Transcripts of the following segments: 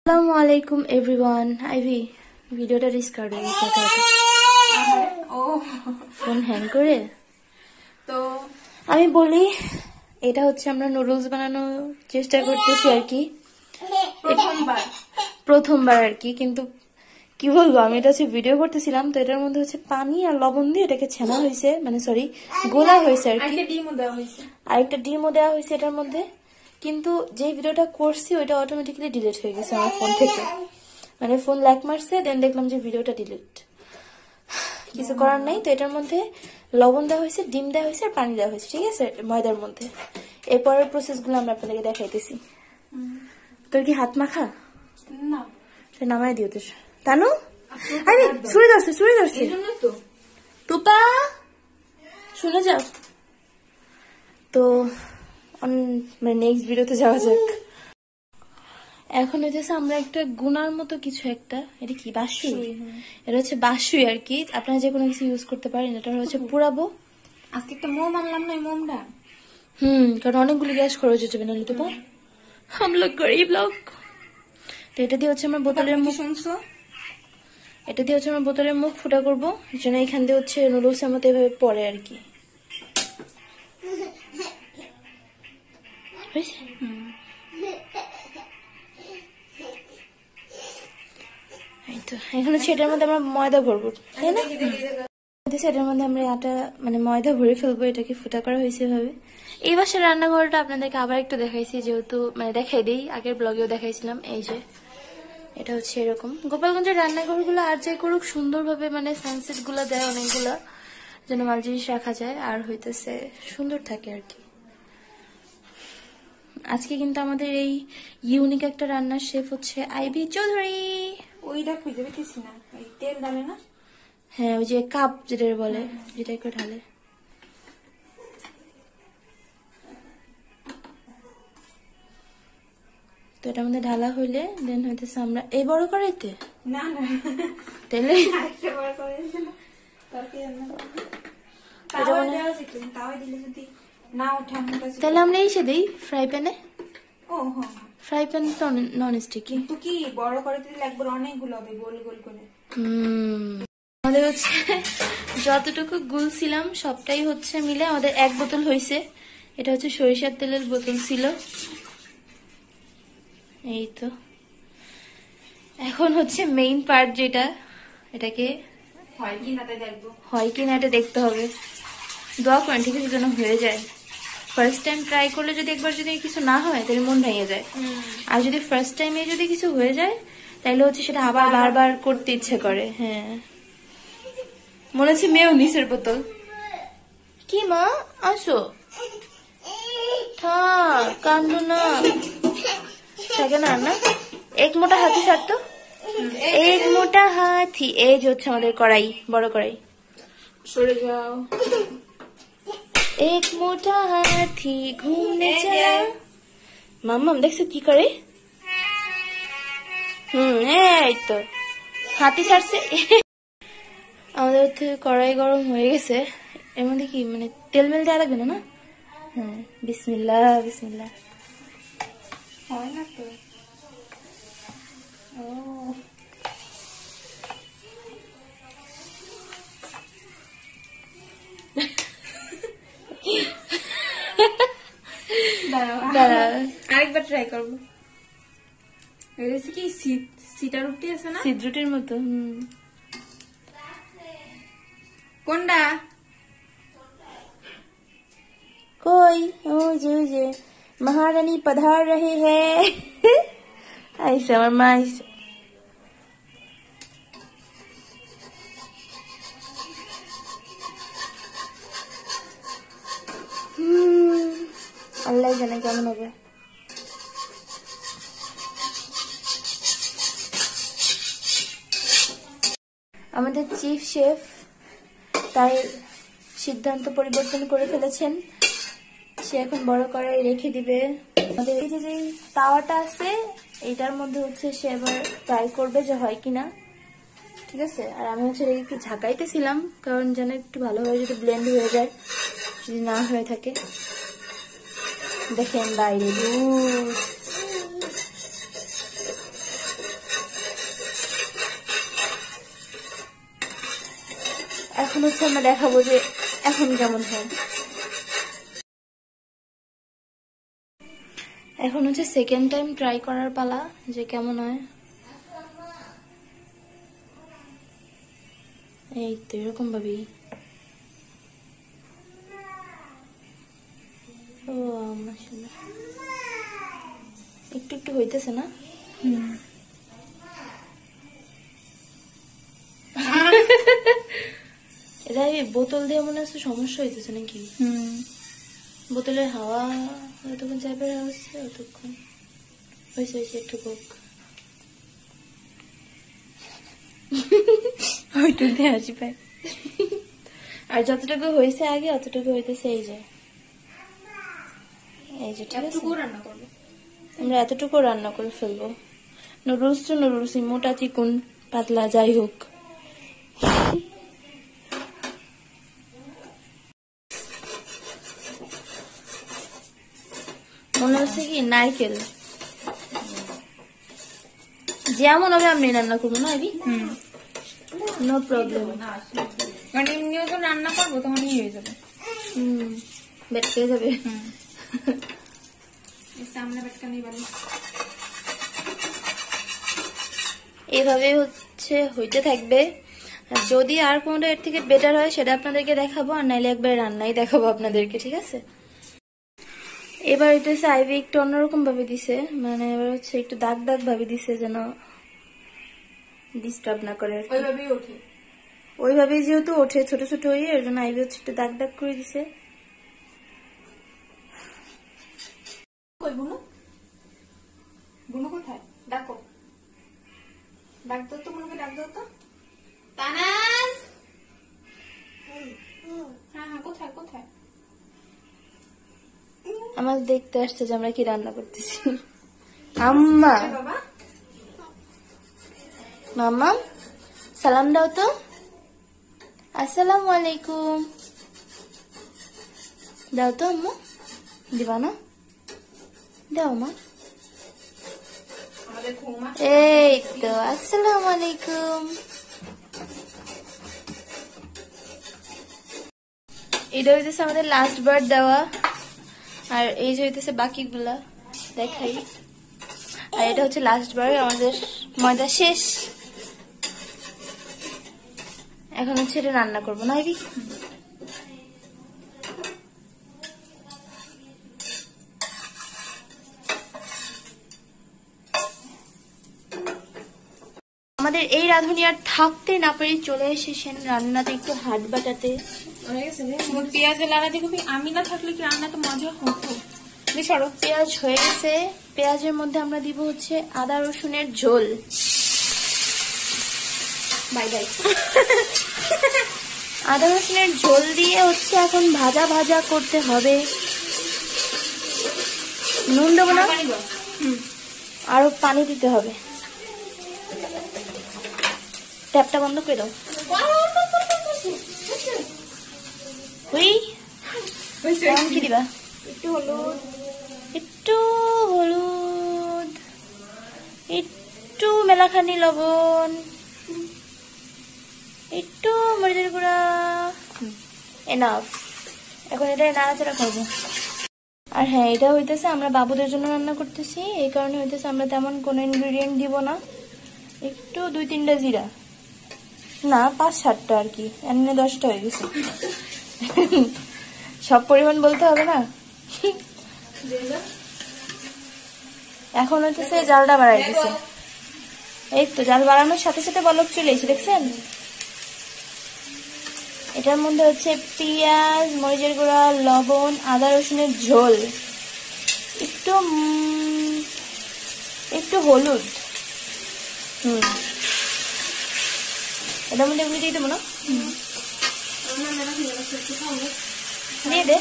আসসালামু আলাইকুম everyone. Ivy ভিডিওটা রিস্টার্ট হয়ে গেছে। ফোন হ্যাং করে তো আমি বলি, এটা হচ্ছে আমরা নুডলস বানানোর চেষ্টা করতেছি আর কি, প্রথমবার আর কি। কিন্তু কি বলবো, আমি এটা হচ্ছে ভিডিও করতেছিলাম, তো এটার মধ্যে হচ্ছে পানি আর লবণ দিয়ে এটাকে ছানা হয়েছে, মানে সরি গোলা হয়েছে আর কি। আরেকটা ডিমও দেওয়া হয়েছে এটার মধ্যে। কিন্তু যে ভিডিওটা করছি ওইটা অটোমেটিক্যালি ডিলিট হয়ে গেছে আমার ফোন থেকে, মানে ফোন ল্যাক মারছে, দেন দেখলাম যে ভিডিওটা ডিলিট। কিছু করার নাই। তো এটার মধ্যে লবণ দেওয়া হয়েছে, ডিম দেওয়া হয়েছে আর পানি দেওয়া হয়েছে, ঠিক আছে, ময়দার মধ্যে। এরপরের প্রসেস গুলো আমরা আপনাদেরকে দেখাইতেছি। তোর কি হাত মাখা? না, নামাই দিও তো তানু। আরে ছুরি ধরছে, ছুরি ধরছে তুপা, শুনে যাও। তো নেক্সট ভিডিওতে যাওয়া যাক। এখন হইতেছে আমরা একটা গুনার মতো কিছু একটা, এটা কি বাসুই, এটা হচ্ছে বাসুই আর কি। আপনারা যে কোনো কিছু ইউজ করতে পারেন। এটা হচ্ছে পুরাবো। আজকে একটা মোম আনলাম না, মোমটা কারণ অনেকগুলো গ্যাস খরচ হচ্ছে না তো পা हम लोग गरीब लोग। তো এটা দিয়ে হচ্ছে আমরা বোতলের মুখ, শুনছো, এটা দিয়ে হচ্ছে আমরা বোতলের মুখ ফুটা করবো, যেন এখান দিয়ে হচ্ছে নুডলস এর মতো এভাবে পড়ে আর কি। এখন হচ্ছে এটার মধ্যে আমরা ময়দা ভরবো, তাই না? এটার মধ্যে আমরা আটা মানে ময়দা ভরে ফেলবো। এটাকে ফুটা করা হয়েছে ভাবে। এই বাসার রান্নাঘরটা আপনাদেরকে আবার একটু দেখাইছি, যেহেতু মানে দেখাই দিই, আগের ব্লগেও দেখাইছিলাম। এই যে এটা হচ্ছে এরকম। গোপালগঞ্জের রান্নাঘর গুলো আর যাই করুক সুন্দরভাবে, মানে সানসেট গুলা দেয় অনেকগুলা, যেন মাল জিনিস রাখা যায় আর হইতেছে সুন্দর থাকে আর কি। আজকে কিন্তু আমাদের এই ইউনিক একটা রান্নার শেফ হচ্ছে আইভি চৌধুরী। ওইটা খুঁজে পেতেছি না, ওই তেল ডালে না? হ্যাঁ, ওই যে কাপ যেটা বলে, যেটা একটু ঢালে। তো এটার মধ্যে ঢালা হইলে দেন হইতেছে আমরা এই বড় করাইতে না না তাইলে তাহলে আমরা এই সে দিই ফ্রাই প্যানে। ফ্রাই প্যান তো নন স্টিক, কিন্তু কি বড় করে দিলে একবার অনেকগুলো হবে গোল গোল করে। আমাদের হচ্ছে যতটুকু গুলছিলাম সবটাই হচ্ছে মিলে আমাদের এক বোতল হয়েছে। এটা হচ্ছে সরিষার তেলের বোতল ছিল। এই তো এখন হচ্ছে মেইন পার্ট, যেটা এটাকে হয় কি না এটা দেখতে হবে। দোয়া করেন ঠিক আছে, যেন হয়ে যায়। ফার্স্ট টাইম ট্রাই করলে যদি একবার যদি কিছু না হয় তাহলে মন ভেঙে যায়, আর যদি ফার্স্ট টাইমে যদি কিছু হয়ে যায় তাহলে হচ্ছে সেটা আবার বারবার করতে ইচ্ছে করে। হ্যাঁ, মনে হচ্ছে মেয়োনিজের বোতল। কি মা আসো, কান্দো না, থাকে না না। এক মোটা হাতি ছাড়তো, এক মোটা হাতি। এই যে হচ্ছে আমাদের কড়াই, বড় কড়াই। সরে যাও। এক মোটা হাতি ঘুমনে চলা। মাম্মাম দেখছো কি করে? এই তো হাতি ছাড়ছে। আমাদের হচ্ছে কড়াই গরম হয়ে গেছে। এর মধ্যে কি মানে তেল মেল দেওয়া লাগবে না না? হ্যাঁ, বিসমিল্লাহ বিসমিল্লাহ। হয় না তো। আরেকবার ট্রাই করবো। কি সিটা রুটি আছে না, সিদ্ধ রুটির মতো। কোনটা कोई যে महारानी पधार रहे हैं। ऐसे আমার মা ऐसे আল্লাহ জানে কেমন হবে। আমাদের চিফ শেফ তার সিদ্ধান্ত পরিবর্তন করে ফেলেছেন। সে এখন বড় কড়াই রেখে দিবে। আমাদের এই যে তাওয়াটা আছে এটার মধ্যে হচ্ছে সে এবার ট্রাই করবে যে হয় কিনা, ঠিক আছে। আর আমি হচ্ছে একটু ঝাঁকাইতেছিলাম, কারণ যেন একটু ভালোভাবে যদি ব্লেন্ড হয়ে যায়, যদি না হয়ে থাকে। দেখেন বাইরে এখন হচ্ছে আমরা দেখাবো যে এখন কেমন হয়। এখন হচ্ছে সেকেন্ড টাইম ট্রাই করার পালা যে কেমন হয়। এই তো এরকম ভাবেই। ও মাশাআল্লাহ, একটু একটু হইতেছে না? এটা বোতল দিয়ে মনে হচ্ছে সমস্যা হইতেছে নাকি? বোতলের হাওয়া যতক্ষণ চাপে হচ্ছে ততক্ষণ হয়েছে একটু কোক ওইটুকু হাসি পায়। আর যতটুকু হয়েছে আগে অতটুকু হইতেছে এই যে ঠিক আছে। আমরা এতটুকু রান্না করে ফেলবো। নুডলস তো নুডলস, মোটা চিকুন পাতলা যাই হোক। মনে হচ্ছে কি নারকেল যেমন হবে আমি রান্না করবো না আবি, নো প্রবলেম। মানে এমনিও তো রান্না করবো তখনই হয়ে যাবে। বেট পেয়ে যাবে। সামনে বেটকা নেই বলে এইভাবে হচ্ছে হইতে থাকবে। যদি আর কোনটা এর থেকে বেটার হয় সেটা আপনাদেরকে দেখাবো, আর নাইলে একবার রান্নাই দেখাবো আপনাদেরকে, ঠিক আছে? এবার হইতেছে আইভি একটু অন্যরকম ভাবে দিছে, মানে এবার হচ্ছে একটু দাগ দাগ ভাবে দিছে যেন ডিস্টার্ব না করে। ওইভাবেই ওঠে, ওইভাবেই যেহেতু ওঠে ছোট ছোট হয়ে, এর জন্য আইভি হচ্ছে একটু দাগ দাগ করে দিছে। কই বুনু? বুনু কোথায়? ডাকো, ডাক দাও তো বুনুকে, ডাক দাও তো। তানাজ, হ্যাঁ হ্যাঁ, কোথায় কোথায়? আমার দেখতে আসছে যে আমরা কি রান্না করতেছি। আম্মা, বাবা মাম্মা সালাম দাও তো। আসসালামু আলাইকুম দাও তো আম্মু। দিবা না? দাও মা। আমাদের ঘুমা এই তো আসসালামু আলাইকুম। এটা হইতেছে আমাদের লাস্ট বার দেওয়া, আর এই যে হইতেছে বাকিগুলা দেখাই। আর এটা হচ্ছে লাস্ট বার, আমাদের ময়দা শেষ। এখন হচ্ছে এটা রান্না করবো না আইবি। আমাদের এই রাঁধুনি আর থাকতে না পেরে চলে এসেছেন রান্নাতে একটু হাত বাটাতে। পেঁয়াজে লাগাতে কবি, আমি না থাকলে কি রান্না তো মজা হতো। সরো, পেঁয়াজ হয়ে গেছে, পেঁয়াজের মধ্যে আমরা দিব হচ্ছে আদা রসুনের ঝোল। Bye bye. আদা রসুনের ঝোল দিয়ে হচ্ছে এখন ভাজা ভাজা করতে হবে। নুন দেবো না, আরো পানি দিতে হবে। ট্যাপটা বন্ধ করে দাও। কি দিবা? একটু হলুদ, একটু হলুদ, একটু মেলাখানি লবণ, একটু মরিচের গুঁড়া, এনাফ। এখন এটা নাড়াচাড়া করবো। আর হ্যাঁ, এটা হইতেছে আমরা বাবুদের জন্য রান্না করতেছি, এই কারণে হইতেছে আমরা তেমন কোনো ইনগ্রিডিয়েন্ট দিব না। একটু 2-3টা জিরা, না 5-7টা আর কি, এমনি 10টা হয়ে গেছে। সব পরিমাণ বলতে হবে না। এখন হইতেছে জালটা বাড়াই দিছে। এই তো জাল বাড়ানোর সাথে সাথে বলক চলে এসে, দেখছেন? এটার মধ্যে হচ্ছে পেঁয়াজ, মরিচের গুঁড়া, লবণ, আদা রসুনের ঝোল, একটু একটু হলুদ। এটার মধ্যে এগুলি দিয়ে দেবো না, দিয়ে দে।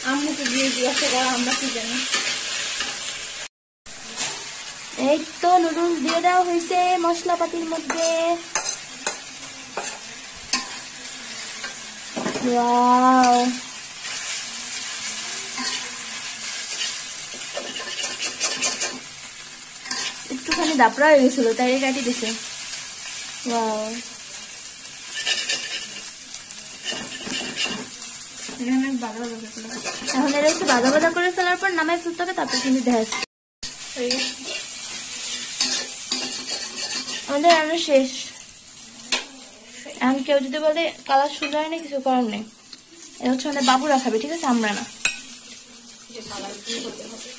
আম্মুকে দিয়ে জিজ্ঞাসা করা, আমরা কি জানি। এই তো নুডলস দিয়ে দেওয়া হয়েছে মশলাপাতির মধ্যে। ওয়াও, একটুখানি দাপড়া হয়ে গেছিল তাই কাটি দিছে। ওয়াও, এখানে বাধা বাধা করে ফেলা। এখন এটা একটু বাদা বাদা করে ফেলার পর নামাই ফেলতে হবে, তারপর কিন্তু দেখা যাচ্ছে আমাদের রান্না শেষ। এখন কেউ যদি বলে কালার সুন্দর হয় না, কিছু করার নেই। এটা হচ্ছে আমাদের বাবুরা খাবে, ঠিক আছে, আমরা না। যে কালার কি করতে হবে